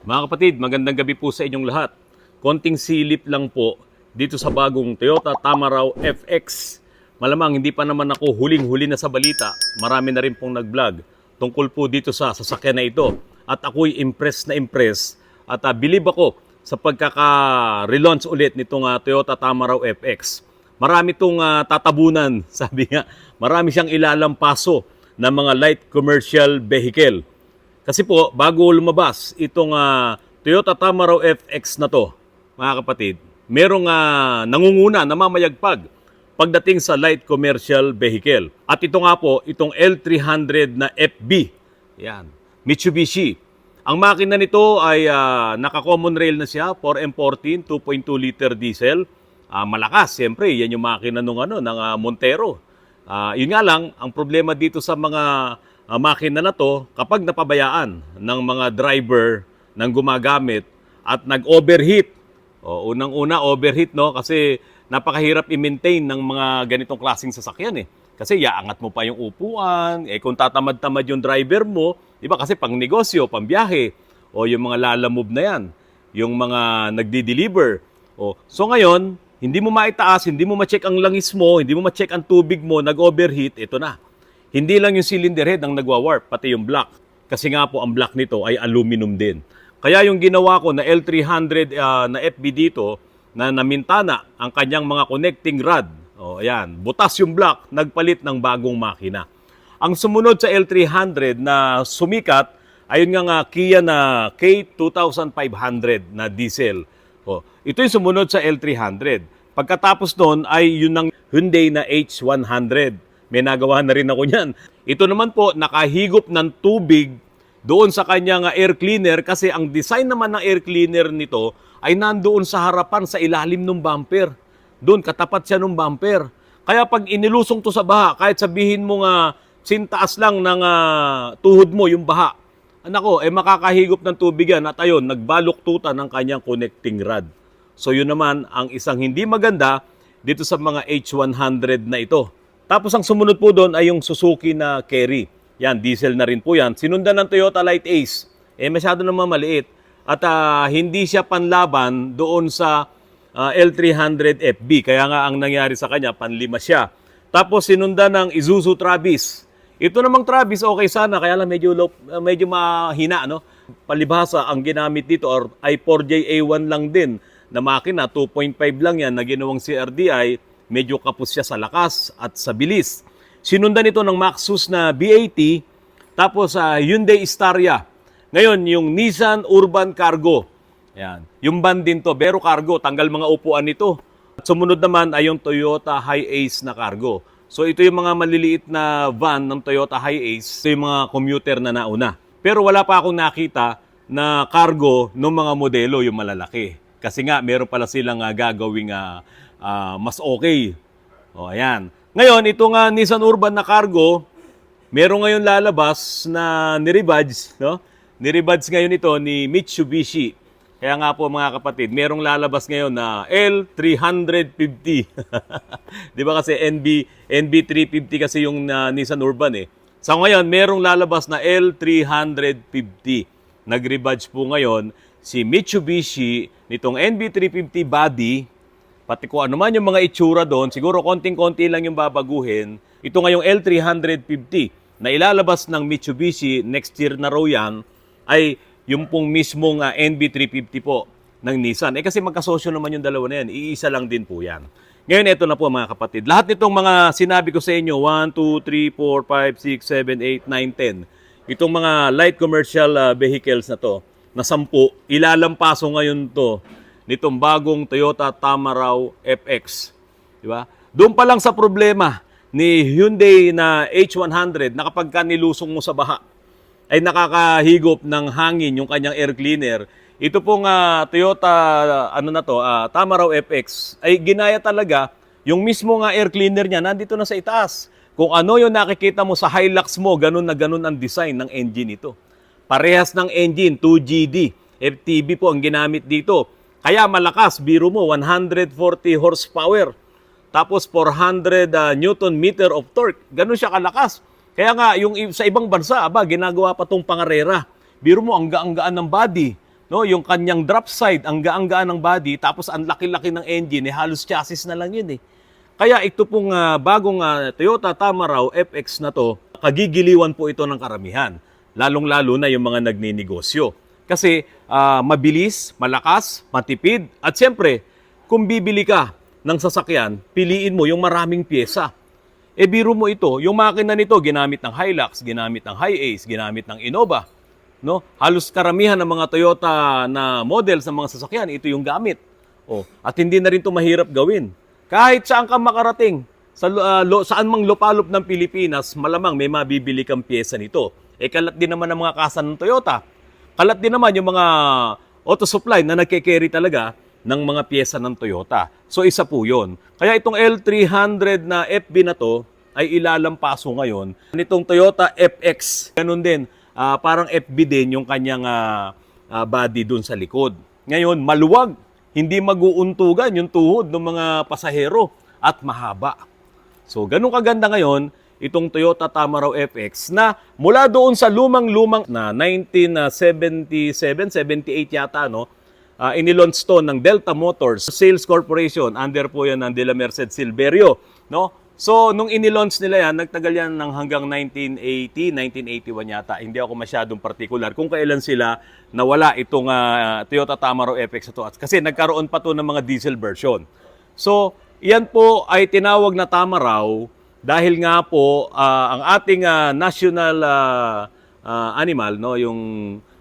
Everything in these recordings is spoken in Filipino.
Mga kapatid, magandang gabi po sa inyong lahat. Konting silip lang po dito sa bagong Toyota Tamaraw FX. Malamang hindi pa naman ako huling-huli na sa balita. Marami na rin pong nag-vlog tungkol po dito sa sasakyan na ito. At ako'y impressed na impressed at bilib ako sa pagkaka-relaunch ulit nitong Toyota Tamaraw FX. Marami itong tatabunan, sabi nga. Marami siyang ilalampaso ng mga light commercial vehicle. Kasi po, bago lumabas itong Toyota Tamaraw FX na to, mga kapatid, merong nangunguna, namamayagpag pagdating sa light commercial vehicle. At ito nga po, itong L300 na FB. Yan, Mitsubishi. Ang makina nito ay naka-common rail na siya, 4M14, 2.2 liter diesel. Malakas, siyempre, yan yung makina ng Montero. Yun nga lang, ang problema dito sa mga makina na to, kapag napabayaan ng mga driver ng gumagamit at nag-overheat, unang-una overheat, no? Kasi napakahirap i-maintain ng mga ganitong klaseng sasakyan eh. Kasi iaangat mo pa yung upuan, kung tatamad-tamad yung driver mo, di ba kasi pang negosyo, pang biyahe, o yung mga lalamove na yan, yung mga nagdi-deliver. So ngayon, hindi mo maitaas, hindi mo ma-check ang langis mo, hindi mo ma-check ang tubig mo, nag-overheat, ito na. Hindi lang yung cylinder head ang nagwa-warp, pati yung block. Kasi nga po ang block nito ay aluminum din. Kaya yung ginawa ko na L300 na FB dito, na namintana ang kanyang mga connecting rod. Ayan, butas yung block, nagpalit ng bagong makina. Ang sumunod sa L300 na sumikat, ayun nga Kia na K2500 na diesel. Ito yung sumunod sa L300. Pagkatapos noon ay yun ng Hyundai na H100. May nagawa na rin ako niyan. Ito naman po, nakahigop ng tubig doon sa kanyang air cleaner kasi ang design naman ng air cleaner nito ay nandoon sa harapan, sa ilalim ng bumper. Doon, katapat siya ng bumper. Kaya pag inilusong to sa baha, kahit sabihin mo nga sintaas lang ng tuhod mo yung baha, makakahigop ng tubig yan at ayun, nagbaluktutan ng kanyang connecting rod. So yun naman ang isang hindi maganda dito sa mga H100 na ito. Tapos ang sumunod po doon ay yung Suzuki na Carry. Yan, diesel na rin po yan. Sinundan ng Toyota Light Ace. Masyado naman maliit. At hindi siya panlaban doon sa L300 FB. Kaya nga ang nangyari sa kanya, panlima siya. Tapos sinundan ng Isuzu Travis. Ito namang Travis, okay sana. Kaya lang medyo mahina, no? Palibhasa, ang ginamit dito ay 4JA1 lang din na makina. 2.5 lang yan na ginawang CRDI. Medyo kapos siya sa lakas at sa bilis. Sinundan ito ng Maxus na B80, tapos Hyundai Staria. Ngayon, yung Nissan Urban Cargo. Yan. Yung van din to, pero cargo, tanggal mga upuan nito. At sumunod naman ay yung Toyota Hi-Ace na cargo. So ito yung mga maliliit na van ng Toyota Hi-Ace, ito yung mga commuter na nauna. Pero wala pa akong nakita na cargo ng mga modelo, yung malalaki. Kasi nga, meron pala silang gagawing mas okay. Ayan. Ngayon, itong Nissan Urban na cargo, meron ngayon lalabas na niribadge, no? Niribadge ngayon ito ni Mitsubishi. Kaya nga po mga kapatid, merong lalabas ngayon na L350. Di ba kasi NB350 kasi yung Nissan Urban eh. So ngayon, merong lalabas na L350. Nag-rebadge po ngayon si Mitsubishi nitong NB350 body. Pati kung ano man yung mga itsura doon, siguro konting-konti lang yung babaguhin. Ito ngayong L350 na ilalabas ng Mitsubishi next year na raw yan, ay yung pong mismong NB350 po ng Nissan. Kasi magkasosyo naman yung dalawa na yan. Iisa lang din po yan. Ngayon, ito na po mga kapatid. Lahat nitong mga sinabi ko sa inyo, 1, 2, 3, 4, 5, 6, 7, 8, 9, 10. Itong mga light commercial vehicles na to, na 10, ilalampaso ngayon to nitong bagong Toyota Tamaraw FX. Di ba? Doon pa lang sa problema ni Hyundai na H100 na kapag nilusong mo sa baha, ay nakakahigop ng hangin yung kanyang air cleaner. Ito pong Toyota Tamaraw FX ay ginaya talaga yung mismo air cleaner niya nandito na sa itaas. Kung ano yung nakikita mo sa Hilux mo, ganun na ganun ang design ng engine ito. Parehas ng engine, 2GD. FTB po ang ginamit dito. Kaya malakas, biro mo, 140 horsepower. Tapos 400 Newton meter of torque. Ganun siya kalakas. Kaya nga, yung sa ibang bansa, ginagawa pa tong pangarera. Biro mo, ang gaan ng body. no, yung kanyang drop side, ang gaan-gaan ng body, tapos ang laki-laki ng engine, halos chassis na lang yun. Kaya ito pong bagong Toyota Tamaraw FX na to, kagigiliwan po ito ng karamihan. Lalong-lalo na yung mga nagninegosyo. Kasi mabilis, malakas, matipid, at siyempre, kung bibili ka ng sasakyan, piliin mo yung maraming pyesa. Biro mo ito, yung makina nito ginamit ng Hilux, ginamit ng Hi-Ace, ginamit ng Innova. No? Halos karamihan ng mga Toyota na models ng mga sasakyan, ito yung gamit. At hindi na rin ito mahirap gawin. Kahit saan ka makarating, saan mang lupalop ng Pilipinas, malamang may mabibili kang pyesa nito. Kalat din naman ng mga kasa ng Toyota. Kalat din naman yung mga auto supply na nagke-carry talaga ng mga pyesa ng Toyota. So isa po yun. Kaya itong L300 na FB na to ay ilalampaso ngayon nitong Toyota FX. Ganun din, parang FB din yung kanyang body dun sa likod. Ngayon, maluwag. Hindi mag-uuntugan yung tuhod ng mga pasahero at mahaba. So ganun kaganda ngayon itong Toyota Tamaraw FX na mula doon sa lumang-lumang na 1977, 78 yata, no? Inilaunch to ng Delta Motors Sales Corporation, under po yan ng De La Merced Silverio, no? So nung inilaunch nila yan, nagtagal yan ng hanggang 1980, 1981 yata. Hindi ako masyadong particular kung kailan sila nawala itong Toyota Tamaraw FX ito. Kasi nagkaroon pa to ng mga diesel version. So yan po ay tinawag na Tamaraw dahil nga po ang ating national animal, no, yung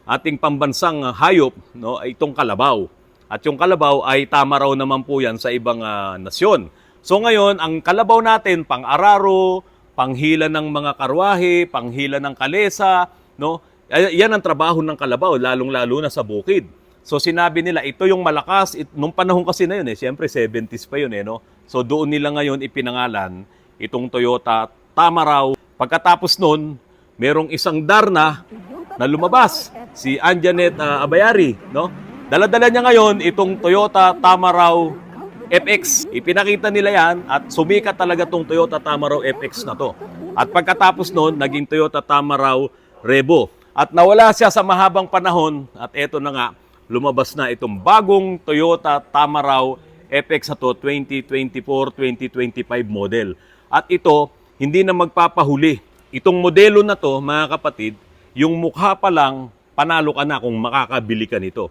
ating pambansang hayop, no, ay itong kalabaw. At yung kalabaw ay tamaraw naman po yan sa ibang nasyon. So ngayon, ang kalabaw natin, pang-araro, panghila ng mga karwahe, panghila ng kalesa, no? Yan ang trabaho ng kalabaw, lalong-lalo na sa bukid. So sinabi nila, ito yung malakas, nung panahon kasi na yun, siyempre 70s pa yun, no? So doon nila ngayon ipinangalan itong Toyota Tamaraw. Pagkatapos nun, merong isang Darna na lumabas, si Anjanet Abayari, no? Dala-dala niya ngayon itong Toyota Tamaraw FX. Ipinakita nila yan at sumikat talaga itong Toyota Tamaraw FX na to. At pagkatapos nun, naging Toyota Tamaraw Revo. At nawala siya sa mahabang panahon at eto na nga, lumabas na itong bagong Toyota Tamaraw FX na to, 2024-2025 model. At ito, hindi na magpapahuli. Itong modelo na to, mga kapatid, yung mukha pa lang, panalo ka na kung makakabili ka nito.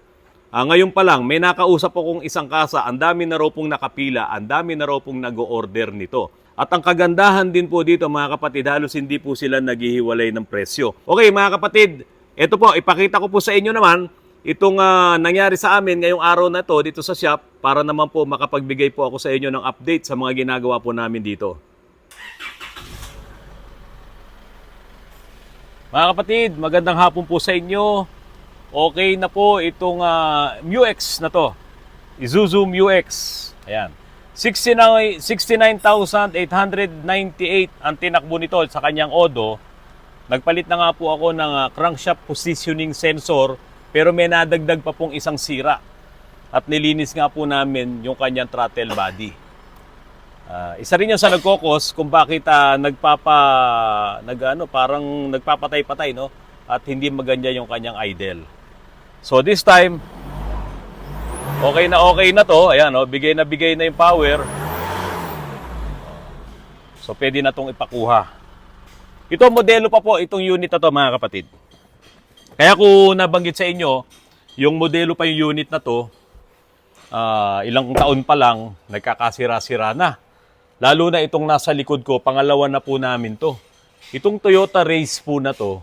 Ngayon pa lang, may nakausap akong isang kasa, ang dami na raw pong nakapila, ang dami na raw pong nag-order nito. At ang kagandahan din po dito, mga kapatid, halos hindi po sila naghihiwalay ng presyo. Okay, mga kapatid, ito po, ipakita ko po sa inyo naman itong nangyari sa amin ngayong araw na to dito sa shop para naman po makapagbigay po ako sa inyo ng update sa mga ginagawa po namin dito. Mga kapatid, magandang hapon po sa inyo. Okay na po itong MU-X na to. Isuzu MU-X. Ayan. 69,898 ang tinakbo nito sa kanyang odo. Nagpalit na nga po ako ng crankshaft positioning sensor pero may nadagdag pa pong isang sira. At nilinis nga po namin yung kanyang throttle body. Isa rin yan sa nagkokos kung bakit parang nagpapatay-patay, no? At hindi maganda yung kanyang idle. So this time, okay na to. Ayan, no? Bigay na yung power. So pwede na tong ipakuha. Ito modelo pa po itong unit na to, mga kapatid. Kaya ko nabanggit sa inyo, yung modelo pa yung unit na to, ilang taon pa lang, nagkakasira-sira na. Lalo na itong nasa likod ko, pangalawa na po namin to. Itong Toyota Race po na to,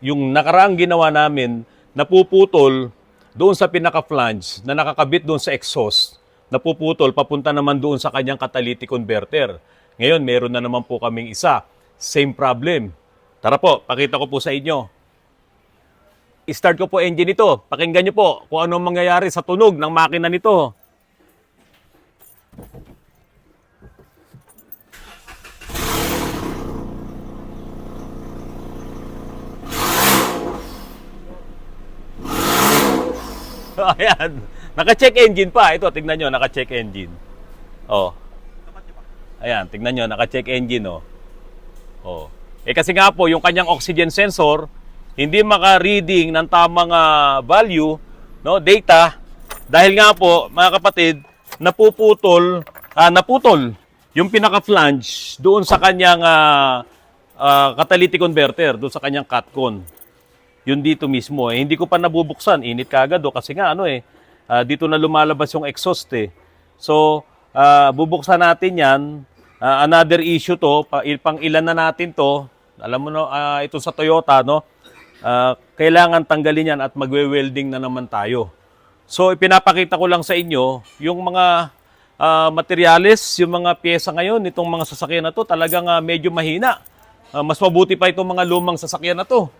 yung nakaraang ginawa namin, napuputol doon sa pinaka-flange na nakakabit doon sa exhaust, napuputol, papunta naman doon sa kanyang catalytic converter. Ngayon, meron na naman po kaming isa. Same problem. Tara po, pakita ko po sa inyo. I-start ko po engine ito. Pakinggan nyo po kung anong mangyayari sa tunog ng makina nito. Ayan. Naka-check engine pa. Ito, tignan nyo, naka-check engine. Oh. Ayan, tignan nyo, naka-check engine, oh. Oh. Kasi nga po, yung kanyang oxygen sensor, hindi maka-reading ng tamang value, no, data, dahil nga po, mga kapatid, naputol yung pinaka-flange doon sa kanyang catalytic converter, doon sa kanyang catcon. Yun dito mismo. Hindi ko pa nabubuksan. Init kagad kasi nga dito na lumalabas yung exhaust eh. So, bubuksan natin yan. Another issue to, pang ilan na natin to. Alam mo ito sa Toyota, no? Kailangan tanggalin yan at magwe-welding na naman tayo. So, ipinapakita ko lang sa inyo yung mga materyales, yung mga pyesa ngayon, itong mga sasakyan na to, talagang medyo mahina. Mas mabuti pa itong mga lumang sasakyan na to.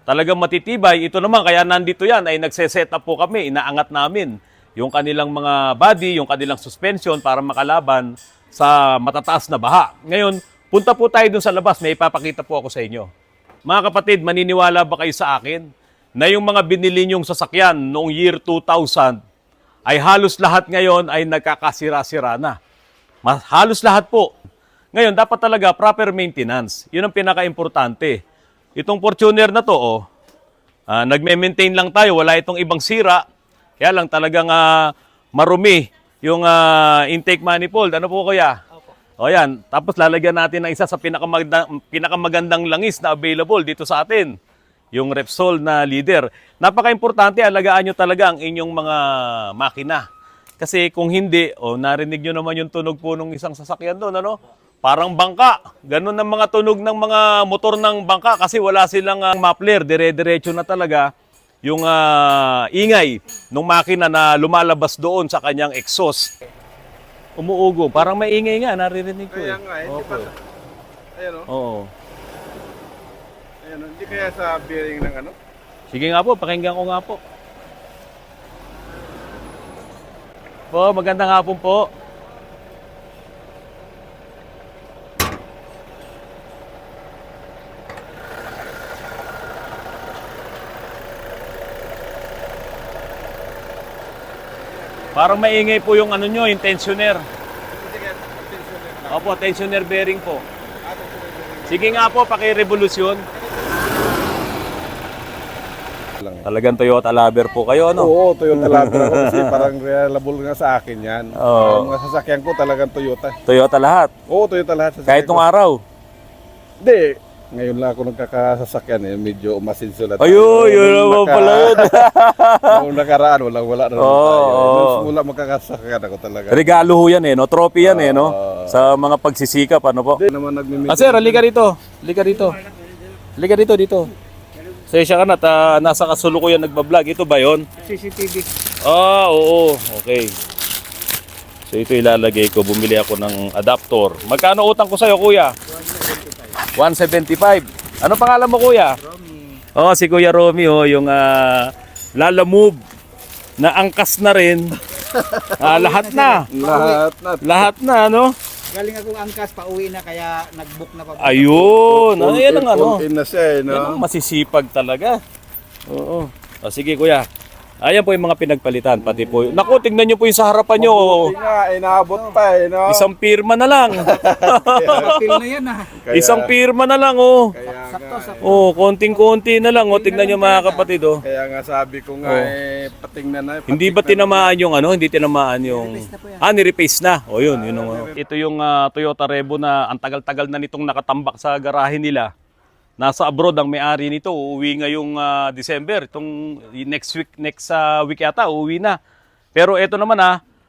Talagang matitibay. Ito naman, kaya nandito yan, ay nagse-set up po kami, inaangat namin yung kanilang mga body, yung kanilang suspension para makalaban sa matataas na baha. Ngayon, punta po tayo dun sa labas, may ipapakita po ako sa inyo. Mga kapatid, maniniwala ba kayo sa akin na yung mga binili nyong sasakyan noong year 2000 ay halos lahat ngayon ay nagkakasira-sira na? Halos lahat po. Ngayon, dapat talaga proper maintenance. Yun ang pinaka-importante. Itong Fortuner na to, nagme-maintain lang tayo, wala itong ibang sira. Kaya lang talagang marumi yung intake manifold. Ano po kuya? O yan, tapos lalagyan natin ng isa sa pinakamagandang langis na available dito sa atin. Yung Repsol na leader. Napaka-importante, alagaan nyo talaga ang inyong mga makina. Kasi kung hindi, narinig nyo naman yung tunog po ng isang sasakyan doon, parang bangka. Ganun ang mga tunog ng mga motor ng bangka kasi wala silang muffler. Dire-diretso na talaga yung ingay ng makina na lumalabas doon sa kanyang exhaust. Umuugo. Parang may ingay nga, naririnig ko Kaya nga, hindi pa. Ayan o. Oo. Ayan o. Hindi kaya sa bearing ng ano? Sige nga po, pakinggan ko nga po. Po, magandang hapon po. Parang maingay po yung nyo, yung tensioner. Opo, tensioner bearing po. Sige nga po, paki-revolusyon. Talagang Toyota lover po kayo, ano? Oo, Toyota lover ako kasi parang reliable nga sa akin yan. Oo. Mga sasakyan ko talagang Toyota. Toyota lahat. Oo, Toyota lahat. Kahit nung araw. Hindi. Ngayon lang ako nagkakasasakyan medyo umasinso na tayo. Ayun, yun naman pala yun. Noong nakaraan, wala na naman tayo. Nung simula magkakasakyan ako talaga. Regalo ho yan no? Trophy yan no? Sa mga pagsisikap, ano po? Hindi naman nagmimit. Sir, halika rito. Halika rito. Halika rito, dito. Sesya ka na, nasa kasulukuyan nagbablog. Ito ba yon? CCTV. Oo. Okay. So ito ilalagay ko. Bumili ako ng adapter. Magkano utang ko sa'yo, kuya? 175. Ano pangalan mo, kuya? Romy. Si Kuya Romy, yung Lala Move na angkas na rin. Lahat na. Lahat na, no? Galing akong angkas, pauwi na kaya nag-book na pa. Ayun. Yan ang In na siya, no? Yan ang masisipag talaga. Oo. Sige, kuya. Ayan po yung mga pinagpalitan. Pati po. Naku, tingnan nyo po yung sa harapan nyo. Hindi nga, inaabot pa no? Isang pirma na lang. Pil na yan Isang pirma na lang, Kaya nga, konting-konti na lang, Tingnan nyo mga kapatid, Kaya nga sabi ko nga, patingnan na. Hindi ba tinamaan yung hindi tinamaan yung... Ni-repace na. Yun. Ito yung Toyota Revo na ang tagal-tagal na nitong nakatambak sa garahe nila. Nasa abroad ang may-ari nito. Uuwi ngayong December. Itong next week yata, uuwi na. Pero ito naman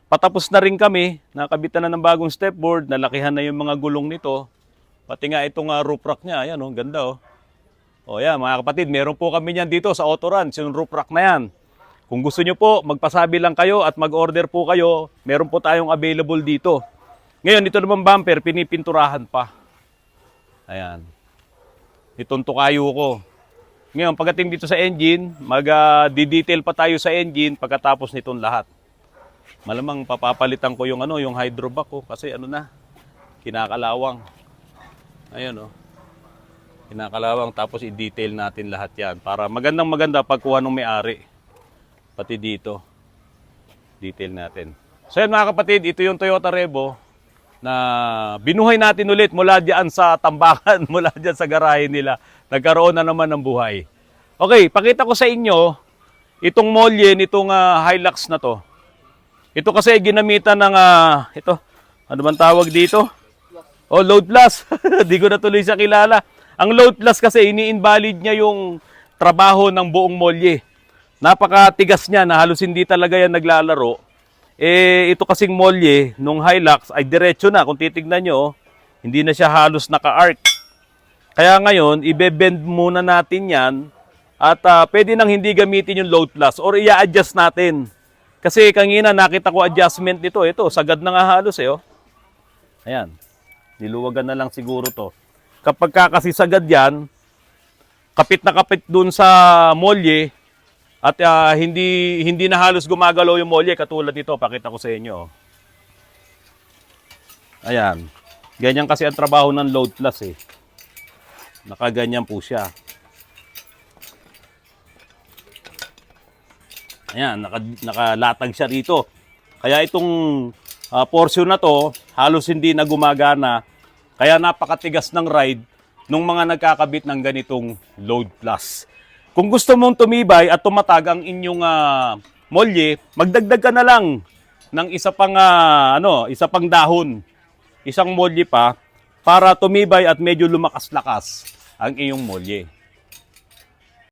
patapos na rin kami. Nakabitan na ng bagong stepboard. Nalakihan na yung mga gulong nito. Pati nga itong roof rack niya. Ayan, ganda yan, mga kapatid. Meron po kami niyan dito sa Autorans. Yung roof rack na yan. Kung gusto nyo po, magpasabi lang kayo at mag-order po kayo. Meron po tayong available dito. Ngayon, ito naman bumper, pinipinturahan pa. Ayan. Itong tukayo ko. Ngayon, pagdating dito sa engine, mag-detail pa tayo sa engine pagkatapos nitong lahat. Malamang papapalitan ko yung hydrovac ko kasi kinakalawang. Ayun Kinakalawang tapos i-detail natin lahat yan para maganda pagkuha ng may-ari. Pati dito. Detail natin. So yan mga kapatid, ito yung Toyota Revo na binuhay natin ulit mula diyan sa tambakan, mula diyan sa garahe nila. Nagkaroon na naman ng buhay. Okay, pakita ko sa inyo itong molye nitong Hilux na to. Ito kasi ginamitan ng ito. Ano bang tawag dito? Oh, load plus. Di ko na tuloy siya kilala. Ang load plus kasi ini-invalid niya yung trabaho ng buong molye. Napakatigas niya na halos hindi talaga yan naglalaro. Ito kasing molye nung Hilux ay diretso na. Kung titignan nyo, hindi na siya halos naka-arc. Kaya ngayon, ibe-bend muna natin yan at pwede nang hindi gamitin yung load plus or i-adjust natin. Kasi kanina nakita ko adjustment nito. Ito, sagad na nga halos Oh. Ayan. Niluwagan na lang siguro to. Kapag kasi sagad yan, kapit na kapit dun sa molye at hindi na halos gumagalaw yung molye katulad nito. Pakita ko sa inyo. Ayan. Ganyan kasi ang trabaho ng load plus Nakaganyan po siya. Ayan, nakalatag siya rito. Kaya itong portion na to, halos hindi na gumagana. Kaya napakatigas ng ride nung mga nagkakabit ng ganitong load plus. Kung gusto mong tumibay at tumatag ang inyong molye, magdagdag ka na lang ng isa pang dahon. Isang molye pa para tumibay at medyo lumakas-lakas ang iyong molye.